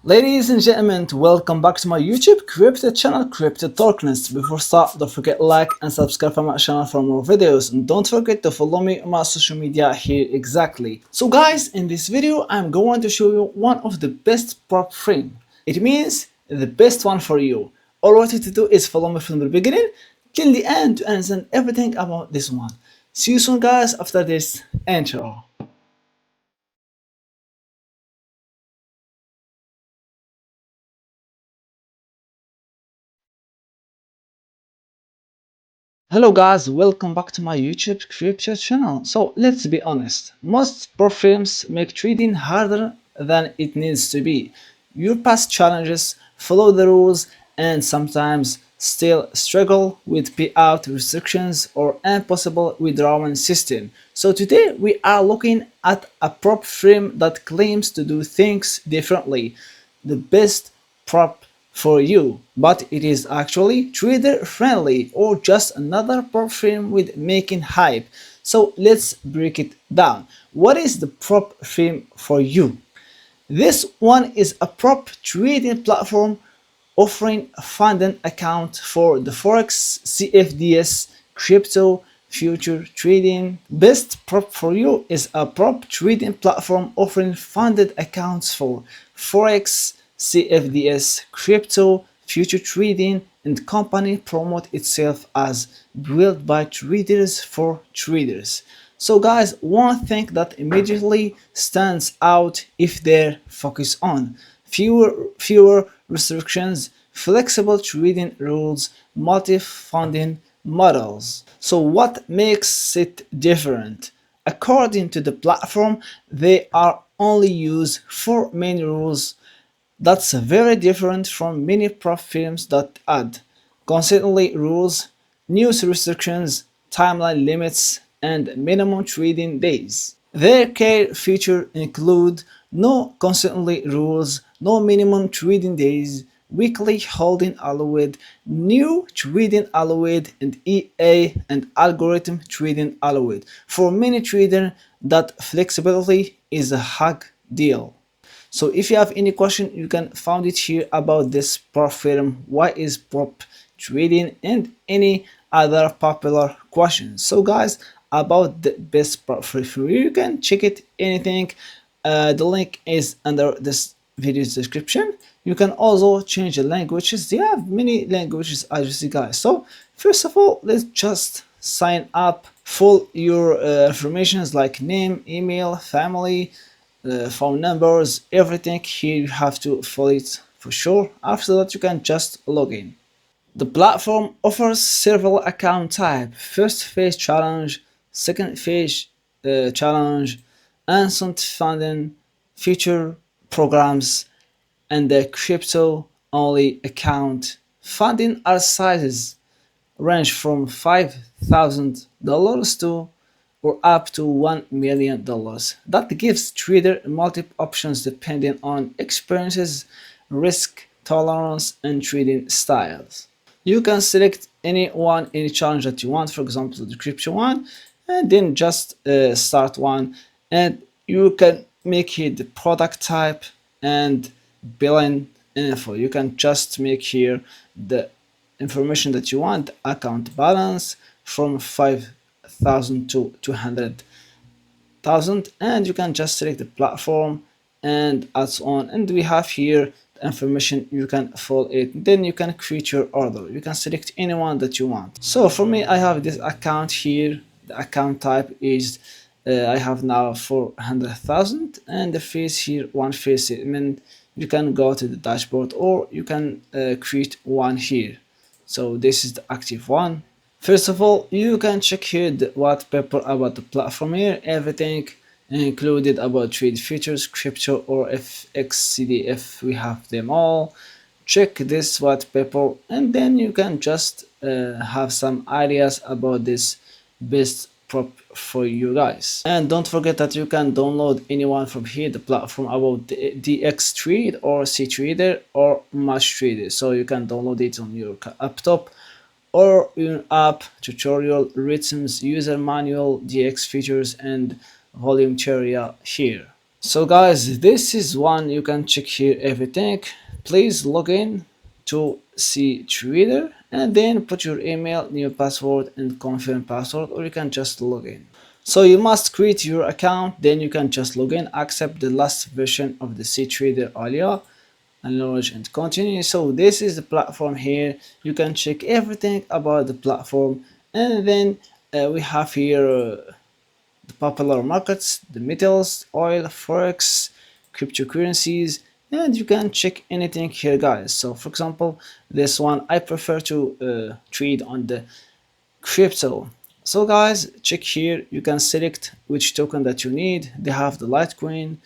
Ladies and gentlemen, welcome back to my YouTube crypto channel, Crypto Darkness. Before start, don't forget like and subscribe to my channel for more videos, and don't forget to follow me on my social media here exactly. So guys, in this video I'm going to show you one of the best prop frame. It means the best one for you. All what you have to do is follow me from the beginning till the end to understand everything about this one. See you soon guys after this intro. Hello guys, welcome back to my YouTube crypto channel. So let's be honest, most prop firms make trading harder than it needs to be. Your past challenges, follow the rules, and sometimes still struggle with payout restrictions or impossible withdrawal system. So today we are looking at a prop firm that claims to do things differently. The best prop for you, but it is actually trader friendly or just another prop firm with making hype. So let's break it down. What is the prop firm for you? This one is a prop trading platform offering a funding account for the Forex, CFDs, crypto, future trading. BestProp4U is a prop trading platform offering funded accounts for Forex, CFDs, crypto, future trading, and company promote itself as built by traders for traders. So guys, one thing that immediately stands out if they're focused on fewer restrictions, flexible trading rules, multi-funding models. So what makes it different? According to the platform, they are only use 4 main rules. That's very different from many prop firms that add constantly rules, news restrictions, timeline limits, and minimum trading days. Their care feature include no constantly rules, no minimum trading days, weekly holding allowed, new trading allowed, and EA and algorithm trading allowed. For many traders, that flexibility is a hug deal. So if you have any question, you can find it here about this prop firm, why is prop trading, and any other popular questions. So guys, about the best prop firm, you can check it anything. The link is under this video's description. You can also change the languages. They have many languages as you see guys. So first of all, let's just sign up. Fill your informations like name, email, family, phone numbers, everything here you have to fill it for sure. After that you can just log in. The platform offers several account type: first phase challenge, second phase challenge, instant funding, future programs, and the crypto only account. Funding are sizes range from $5,000 to or up to $1 million. That gives trader multiple options depending on experiences, risk tolerance, and trading styles. You can select any challenge that you want, for example the crypto one, and then just start one, and you can make here the product type and billing info. You can just make here the information that you want, account balance from 5,000 to 200,000, and you can just select the platform and so on. And we have here the information, you can fill it, then you can create your order. You can select anyone that you want. So for me, I have this account here. The account type is I have now 400,000, and the phase here, one phase statement. You can go to the dashboard or you can create one here. So this is the active one. First of all, you can check here the white paper about the platform here, everything included about trade features, crypto or FXCDF, we have them all. Check this white paper and then you can just have some ideas about this best prop for you guys. And don't forget that you can download anyone from here, the platform about the DX Trade or C Trader or Match Trader. So you can download it on your laptop or your app, tutorial, rhythms, user manual, DX features, and volume area here. So guys, this is one you can check here everything. Please log in to see Trader and then put your email, new password and confirm password, or you can just log in. So you must create your account, then you can just log in, accept the last version of the C Trader Alia, acknowledge and continue. So this is the platform here. You can check everything about the platform, and then we have here the popular markets, the metals, oil, forex, cryptocurrencies, and you can check anything here, guys. So for example, this one I prefer to trade on the crypto. So guys, check here, you can select which token that you need. They have the Litecoin,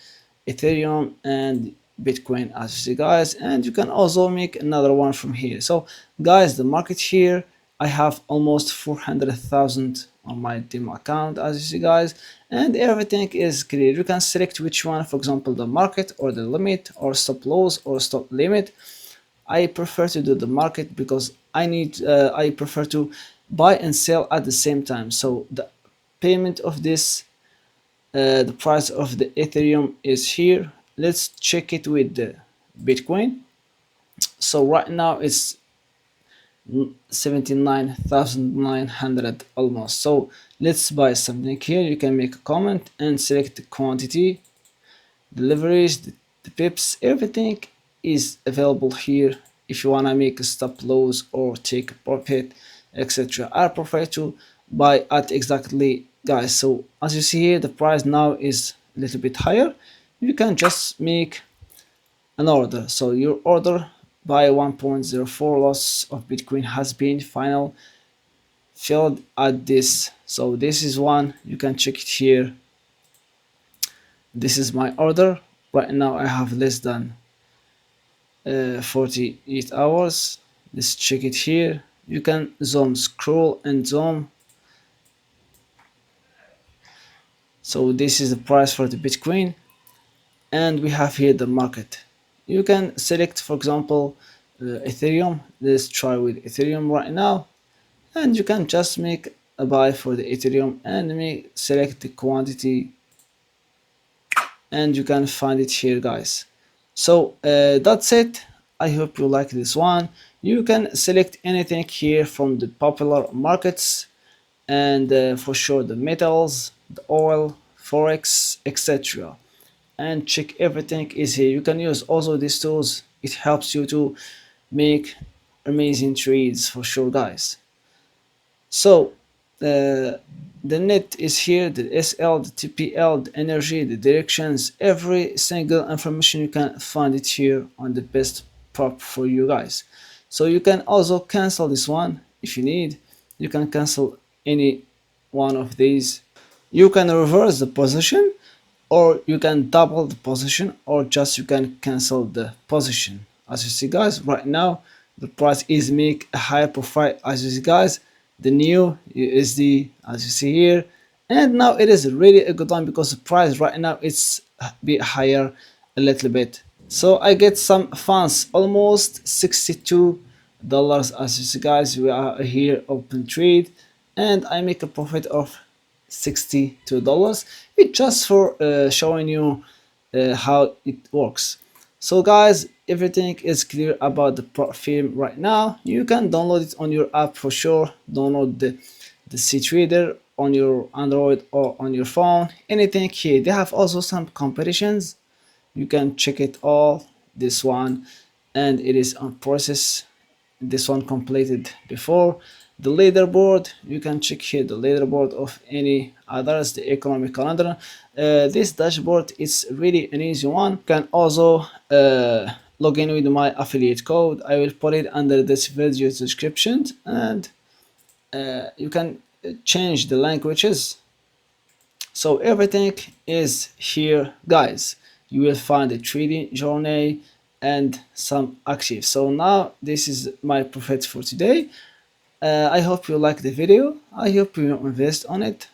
Ethereum and Bitcoin, as you see, guys, and you can also make another one from here. So guys, the market here, I have almost 400,000 on my demo account, as you see, guys, and everything is clear. You can select which one, for example, the market or the limit or stop loss or stop limit. I prefer to do the market because I prefer to buy and sell at the same time. So the payment of this, the price of the Ethereum is here. Let's check it with the Bitcoin. So right now it's 79,900 almost. So let's buy something here. You can make a comment and select the quantity, deliveries, the pips, everything is available here. If you want to make a stop loss or take a profit, etc., I prefer to buy at exactly, guys. So as you see here, the price now is a little bit higher. You can just make an order. So your order by 1.04 loss of Bitcoin has been final filled at this. So this is one, you can check it here. This is my order. Right now I have less than 48 hours. Let's check it here. You can zoom, scroll and zoom. So this is the price for the Bitcoin, and we have here the market. You can select, for example, Ethereum. Let's try with Ethereum right now, and you can just make a buy for the Ethereum and select the quantity, and you can find it here, guys. So that's it. I hope you like this one. You can select anything here from the popular markets, and for sure the metals, the oil, forex, etc., and check everything is here. You can use also these tools. It helps you to make amazing trades for sure, guys. So the net is here, the SL, the TPL, the energy, the directions, every single information you can find it here on the best prop for you guys. So you can also cancel this one if you need. You can cancel any one of these. You can reverse the position, or you can double the position, or just you can cancel the position. As you see, guys, right now the price is make a higher profile. As you see, guys, the new USD, as you see here, and now it is really a good one because the price right now it's a bit higher a little bit. So I get some funds, almost $62. As you see, guys, we are here open trade, and I make a profit of $62. It's just for showing you how it works. So guys, everything is clear about the film right now. You can download it on your app for sure. Download the C Trader on your Android or on your phone, anything here. They have also some competitions. You can check it all, this one, and it is on process. This one completed before. The leaderboard, you can check here the leaderboard of any others, the economic calendar. This dashboard is really an easy one. You can also log in with my affiliate code. I will put it under this video description, and you can change the languages. So everything is here, guys. You will find the trading journey and some active. So now this is my profit for today. I hope you like the video. I hope you invest on it,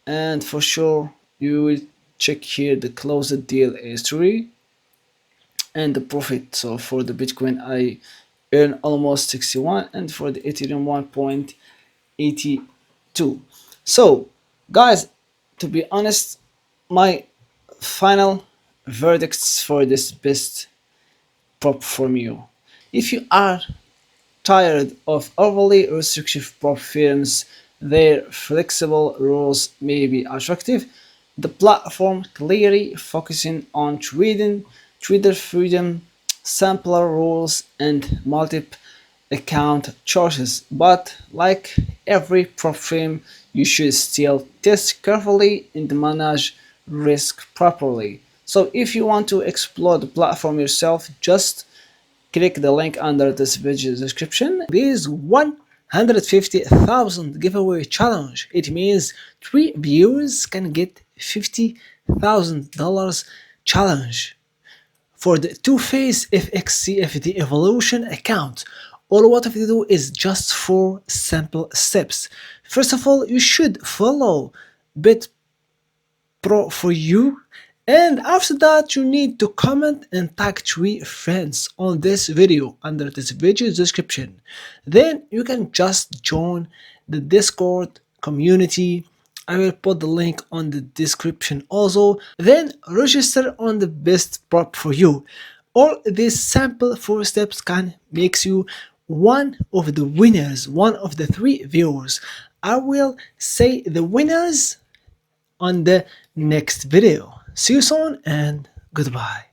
and for sure you will check here the closed deal history and the profit. So for the Bitcoin I earn almost 61, and for the Ethereum 1.82. So guys, to be honest, my final verdicts for this best prop from you. If you are tired of overly restrictive prop firms, their flexible rules may be attractive. The platform clearly focusing on trader freedom, sampler rules, and multiple account choices. But like every prop firm, you should still test carefully and manage risk properly. So if you want to explore the platform yourself, just click the link under this video description. There is 150,000 giveaway challenge. It means 3 viewers can get $50,000 challenge for the two-phase FXCFD evolution account. All what you do is just 4 simple steps. First of all, you should follow BestProp4U, and after that you need to comment and tag 3 friends on this video under this video description. Then you can just join the Discord community. I will put the link on the description also. Then register on the best prop for you. All these simple 4 steps can make you one of the winners, one of the 3 viewers. I will say the winners on the next video. See you soon and goodbye.